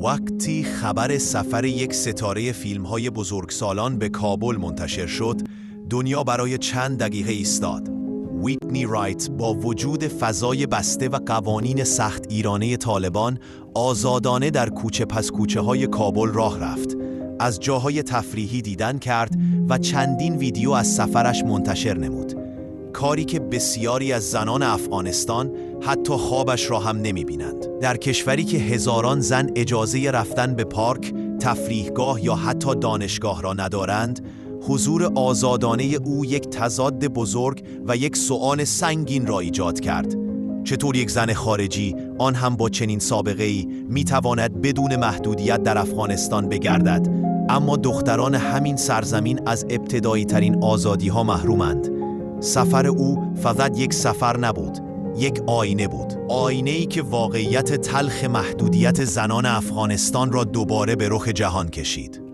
وقتی خبر سفر یک ستاره فیلم‌های بزرگسالان به کابل منتشر شد، دنیا برای چند دقیقه ایستاد. ویتنی رایت با وجود فضای بسته و قوانین سخت ایرانه طالبان آزادانه در کوچه پس کوچه های کابل راه رفت. از جاهای تفریحی دیدن کرد و چندین ویدیو از سفرش منتشر نمود. کاری که بسیاری از زنان افغانستان حتی خوابش را هم نمی بینند. در کشوری که هزاران زن اجازه رفتن به پارک، تفریحگاه یا حتی دانشگاه را ندارند، حضور آزادانه او یک تضاد بزرگ و یک سؤال سنگین را ایجاد کرد. چطور یک زن خارجی، آن هم با چنین سابقه‌ای، می‌تواند بدون محدودیت در افغانستان بگردد؟ اما دختران همین سرزمین از ابتدایی ترین آزادی‌ها محرومند. سفر او فقط یک سفر نبود، یک آینه بود. آینه‌ای که واقعیت تلخ محدودیت زنان افغانستان را دوباره به رخ جهان کشید.